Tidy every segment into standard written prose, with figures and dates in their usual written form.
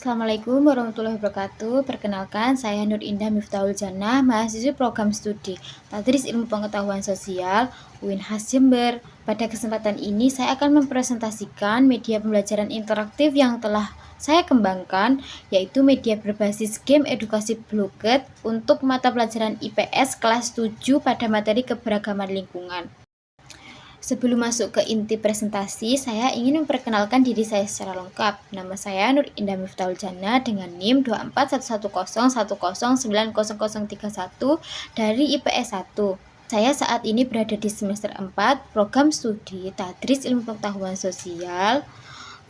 Assalamualaikum warahmatullahi wabarakatuh. Perkenalkan, saya Nur Indah Miftahul Jannah, mahasiswi program studi Tadris Ilmu Pengetahuan Sosial UIN Jember. Pada kesempatan ini, saya akan mempresentasikan media pembelajaran interaktif yang telah saya kembangkan, yaitu media berbasis game edukasi Blooket untuk mata pelajaran IPS kelas 7 pada materi keberagaman lingkungan. Sebelum masuk ke inti presentasi, saya ingin memperkenalkan diri saya secara lengkap. Nama saya Nur Indah Miftahul Jannah dengan NIM 2411010900031 dari IPS 1. Saya saat ini berada di semester 4 program studi Tadris Ilmu Pengetahuan Sosial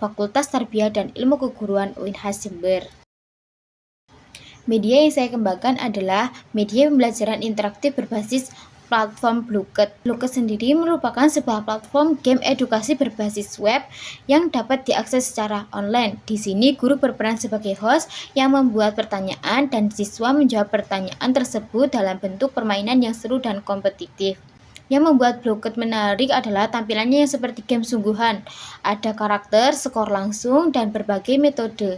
Fakultas Tarbiyah dan Ilmu Keguruan UIN Jember. Media yang saya kembangkan adalah media pembelajaran interaktif berbasis platform Blooket. Blooket sendiri merupakan sebuah platform game edukasi berbasis web yang dapat diakses secara online. Di sini guru berperan sebagai host yang membuat pertanyaan dan siswa menjawab pertanyaan tersebut dalam bentuk permainan yang seru dan kompetitif. Yang membuat Blooket menarik adalah tampilannya yang seperti game sungguhan. Ada karakter, skor langsung, dan berbagai metode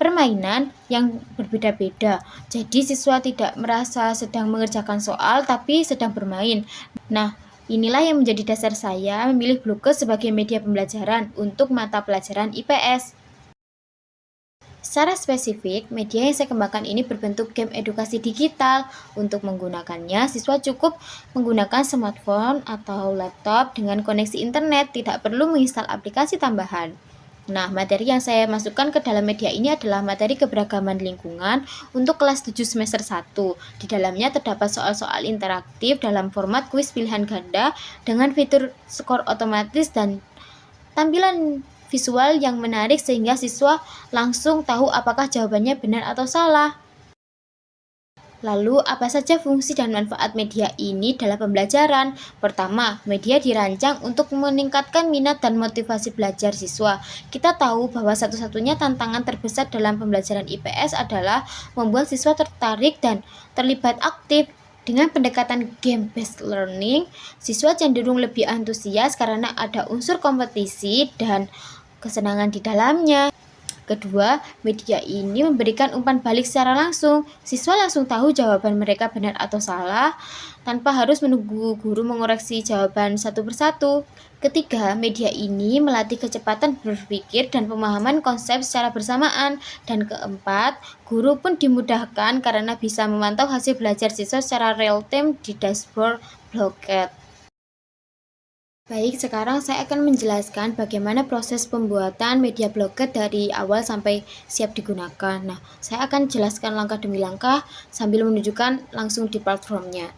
permainan yang berbeda-beda. Jadi siswa tidak merasa sedang mengerjakan soal tapi sedang bermain. Nah, inilah yang menjadi dasar saya memilih Blooket sebagai media pembelajaran untuk mata pelajaran IPS. Secara spesifik, media yang saya kembangkan ini berbentuk game edukasi digital. Untuk menggunakannya, siswa cukup menggunakan smartphone atau laptop dengan koneksi internet, tidak perlu menginstal aplikasi tambahan. Nah, materi yang saya masukkan ke dalam media ini adalah materi keberagaman lingkungan untuk kelas 7 semester 1. Di dalamnya terdapat soal-soal interaktif dalam format kuis pilihan ganda dengan fitur skor otomatis dan tampilan visual yang menarik sehingga siswa langsung tahu apakah jawabannya benar atau salah. Lalu, apa saja fungsi dan manfaat media ini dalam pembelajaran? Pertama, media dirancang untuk meningkatkan minat dan motivasi belajar siswa. Kita tahu bahwa satu-satunya tantangan terbesar dalam pembelajaran IPS adalah membuat siswa tertarik dan terlibat aktif. Dengan pendekatan game-based learning, siswa cenderung lebih antusias karena ada unsur kompetisi dan kesenangan di dalamnya. Kedua, media ini memberikan umpan balik secara langsung. Siswa langsung tahu jawaban mereka benar atau salah, tanpa harus menunggu guru mengoreksi jawaban satu persatu. Ketiga, media ini melatih kecepatan berpikir dan pemahaman konsep secara bersamaan. Dan keempat, guru pun dimudahkan karena bisa memantau hasil belajar siswa secara real-time di dashboard Blooket. Baik, sekarang saya akan menjelaskan bagaimana proses pembuatan media Blooket dari awal sampai siap digunakan. Nah, saya akan jelaskan langkah demi langkah sambil menunjukkan langsung di platformnya.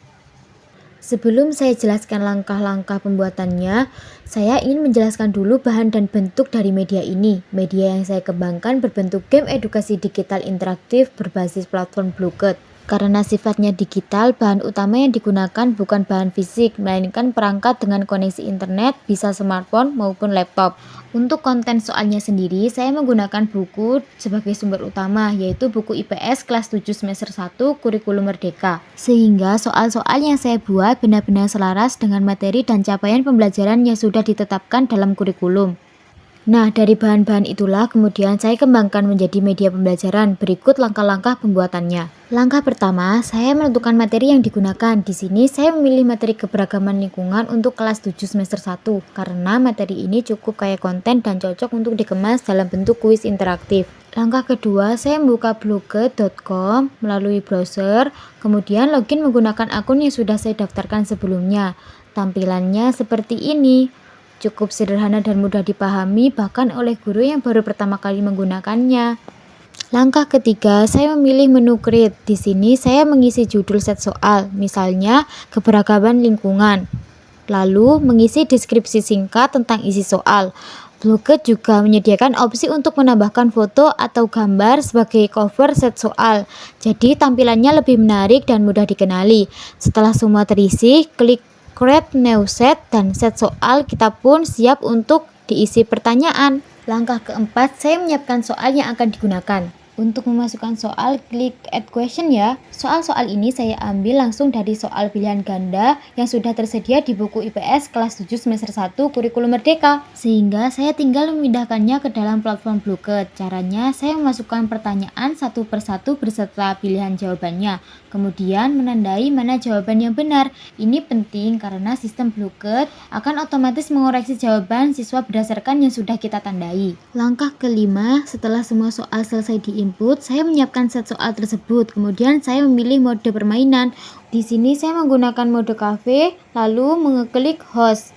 Sebelum saya jelaskan langkah-langkah pembuatannya, saya ingin menjelaskan dulu bahan dan bentuk dari media ini. Media yang saya kembangkan berbentuk game edukasi digital interaktif berbasis platform Blooket. Karena sifatnya digital, bahan utama yang digunakan bukan bahan fisik, melainkan perangkat dengan koneksi internet, bisa smartphone maupun laptop. Untuk konten soalnya sendiri, saya menggunakan buku sebagai sumber utama, yaitu buku IPS kelas 7 semester 1 Kurikulum Merdeka. Sehingga soal-soal yang saya buat benar-benar selaras dengan materi dan capaian pembelajaran yang sudah ditetapkan dalam kurikulum. Nah, dari bahan-bahan itulah kemudian saya kembangkan menjadi media pembelajaran. Berikut langkah-langkah pembuatannya. Langkah pertama, saya menentukan materi yang digunakan. Di sini saya memilih materi keberagaman lingkungan untuk kelas 7 semester 1 karena materi ini cukup kaya konten dan cocok untuk dikemas dalam bentuk kuis interaktif. Langkah kedua, saya membuka blooket.com melalui browser, kemudian login menggunakan akun yang sudah saya daftarkan sebelumnya. Tampilannya seperti ini. Cukup sederhana dan mudah dipahami bahkan oleh guru yang baru pertama kali menggunakannya. Langkah ketiga, saya memilih menu create. Di sini saya mengisi judul set soal, misalnya keberagaman lingkungan. Lalu mengisi deskripsi singkat tentang isi soal. Blooket juga menyediakan opsi untuk menambahkan foto atau gambar sebagai cover set soal. Jadi tampilannya lebih menarik dan mudah dikenali. Setelah semua terisi, klik Create New Set dan set soal kita pun siap untuk diisi pertanyaan. Langkah keempat, saya menyiapkan soal yang akan digunakan. Untuk memasukkan soal, klik Add Question ya. Soal-soal ini saya ambil langsung dari soal pilihan ganda yang sudah tersedia di buku IPS kelas 7 semester 1 Kurikulum Merdeka. Sehingga saya tinggal memindahkannya ke dalam platform Blooket. Caranya saya memasukkan pertanyaan satu persatu beserta pilihan jawabannya. Kemudian menandai mana jawaban yang benar. Ini penting karena sistem Blooket akan otomatis mengoreksi jawaban siswa berdasarkan yang sudah kita tandai. Langkah kelima, setelah semua soal selesai diinput, saya menyiapkan set soal tersebut. Kemudian saya memilih mode permainan. Di sini saya menggunakan mode cafe, lalu mengeklik host.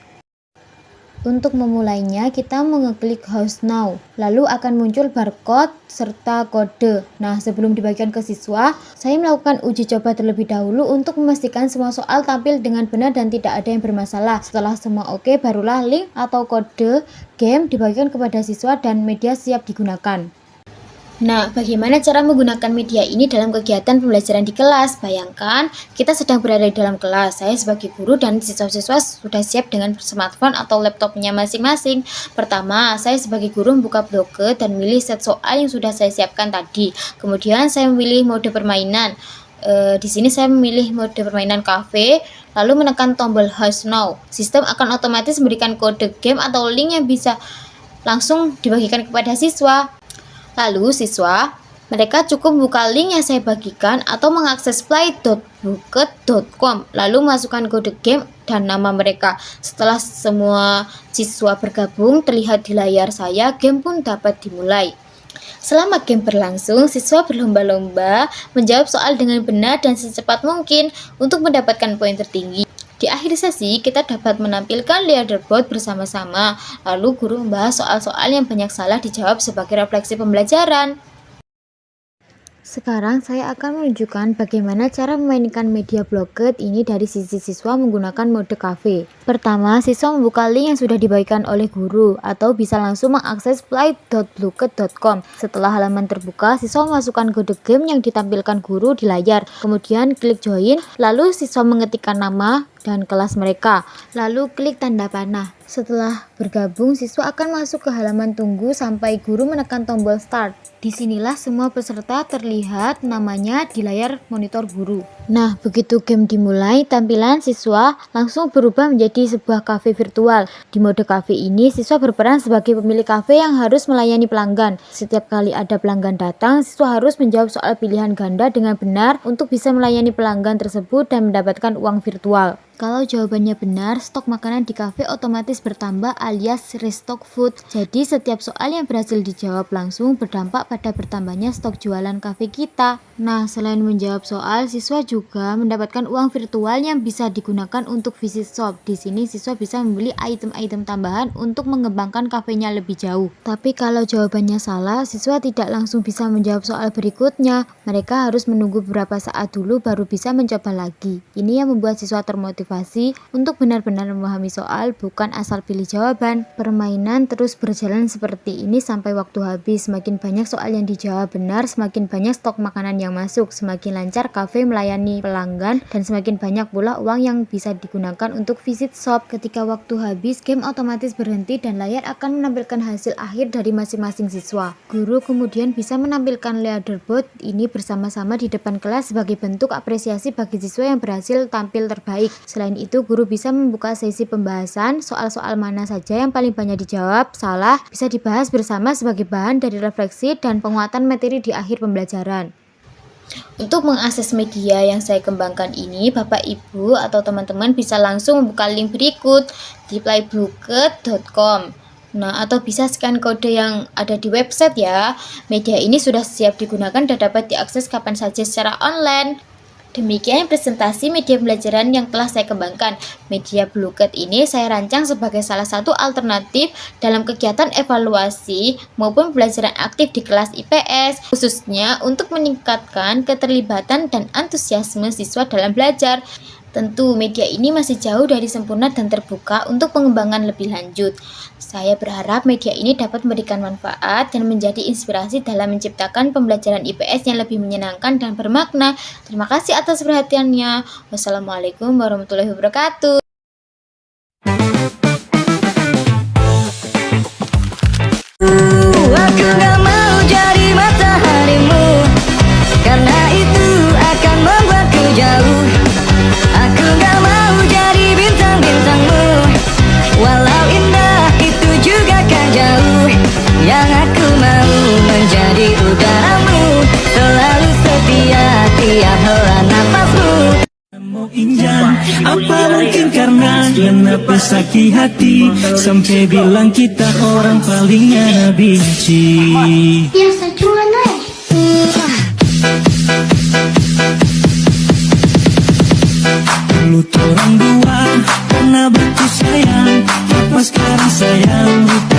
Untuk memulainya, kita mengeklik host now, lalu akan muncul barcode serta kode. Nah, sebelum dibagikan ke siswa, saya melakukan uji coba terlebih dahulu untuk memastikan semua soal tampil dengan benar dan tidak ada yang bermasalah. Setelah semua oke, barulah link atau kode game dibagikan kepada siswa dan media siap digunakan. Nah, bagaimana cara menggunakan media ini dalam kegiatan pembelajaran di kelas? Bayangkan, kita sedang berada di dalam kelas. Saya sebagai guru dan siswa-siswa sudah siap dengan smartphone atau laptopnya masing-masing. Pertama, saya sebagai guru membuka Blooket dan memilih set soal yang sudah saya siapkan tadi. Kemudian, saya memilih mode permainan. Di sini saya memilih mode permainan cafe, lalu menekan tombol host now. Sistem akan otomatis memberikan kode game atau link yang bisa langsung dibagikan kepada siswa. Lalu siswa, mereka cukup buka link yang saya bagikan atau mengakses play.blooket.com, lalu masukkan kode game dan nama mereka. Setelah semua siswa bergabung terlihat di layar saya, game pun dapat dimulai. Selama game berlangsung, siswa berlomba-lomba menjawab soal dengan benar dan secepat mungkin untuk mendapatkan poin tertinggi. Di akhir sesi, kita dapat menampilkan leaderboard bersama-sama, lalu guru membahas soal-soal yang banyak salah dijawab sebagai refleksi pembelajaran. Sekarang saya akan menunjukkan bagaimana cara memainkan media Blooket ini dari sisi siswa menggunakan mode cafe. Pertama, siswa membuka link yang sudah dibagikan oleh guru atau bisa langsung mengakses play.blooket.com. Setelah halaman terbuka, siswa memasukkan kode game yang ditampilkan guru di layar. Kemudian klik join, lalu siswa mengetikkan nama dan kelas mereka, lalu klik tanda panah. Setelah bergabung, siswa akan masuk ke halaman tunggu sampai guru menekan tombol start. Disinilah semua peserta terlihat namanya di layar monitor guru. Nah, begitu game dimulai, tampilan siswa langsung berubah menjadi sebuah kafe virtual. Di mode kafe ini, siswa berperan sebagai pemilik kafe yang harus melayani pelanggan. Setiap kali ada pelanggan datang, siswa harus menjawab soal pilihan ganda dengan benar untuk bisa melayani pelanggan tersebut dan mendapatkan uang virtual. Kalau jawabannya benar, stok makanan di kafe otomatis bertambah alias restock food. Jadi setiap soal yang berhasil dijawab langsung berdampak pada bertambahnya stok jualan kafe kita. Nah, selain menjawab soal, siswa juga mendapatkan uang virtual yang bisa digunakan untuk visit shop. Di sini siswa bisa membeli item-item tambahan untuk mengembangkan kafenya lebih jauh. Tapi kalau jawabannya salah, siswa tidak langsung bisa menjawab soal berikutnya. Mereka harus menunggu beberapa saat dulu baru bisa mencoba lagi. Ini yang membuat siswa termotivasi untuk benar-benar memahami soal, bukan asal pilih jawaban. Permainan terus berjalan seperti ini sampai waktu habis. Semakin banyak soal yang dijawab benar, semakin banyak stok makanan yang masuk, semakin lancar kafe melayani pelanggan, dan semakin banyak pula uang yang bisa digunakan untuk visit shop. Ketika waktu habis, game otomatis berhenti dan layar akan menampilkan hasil akhir dari masing-masing siswa. Guru kemudian bisa menampilkan leaderboard ini bersama-sama di depan kelas sebagai bentuk apresiasi bagi siswa yang berhasil tampil terbaik. Selain itu, guru bisa membuka sesi pembahasan soal-soal mana saja yang paling banyak dijawab salah bisa dibahas bersama sebagai bahan dari refleksi dan penguatan materi di akhir pembelajaran. Untuk mengakses media yang saya kembangkan ini, Bapak Ibu atau teman-teman bisa langsung membuka link berikut di playblooket.com. Nah, atau bisa scan kode yang ada di website ya. Media ini sudah siap digunakan dan dapat diakses kapan saja secara online. Demikian presentasi media pembelajaran yang telah saya kembangkan. Media Blooket ini saya rancang sebagai salah satu alternatif dalam kegiatan evaluasi maupun pembelajaran aktif di kelas IPS, khususnya untuk meningkatkan keterlibatan dan antusiasme siswa dalam belajar. Tentu media ini masih jauh dari sempurna dan terbuka untuk pengembangan lebih lanjut. Saya berharap media ini dapat memberikan manfaat dan menjadi inspirasi dalam menciptakan pembelajaran IPS yang lebih menyenangkan dan bermakna. Terima kasih atas perhatiannya. Wassalamualaikum warahmatullahi wabarakatuh. Aku gak mau jadi mataharimu. Injang, apa mungkin karena kenapa sakit hati sampai bilang kita orang palingnya benci. Biasa cuman Dulu orang dua pernah begitu sayang, apa sekarang sayang lupa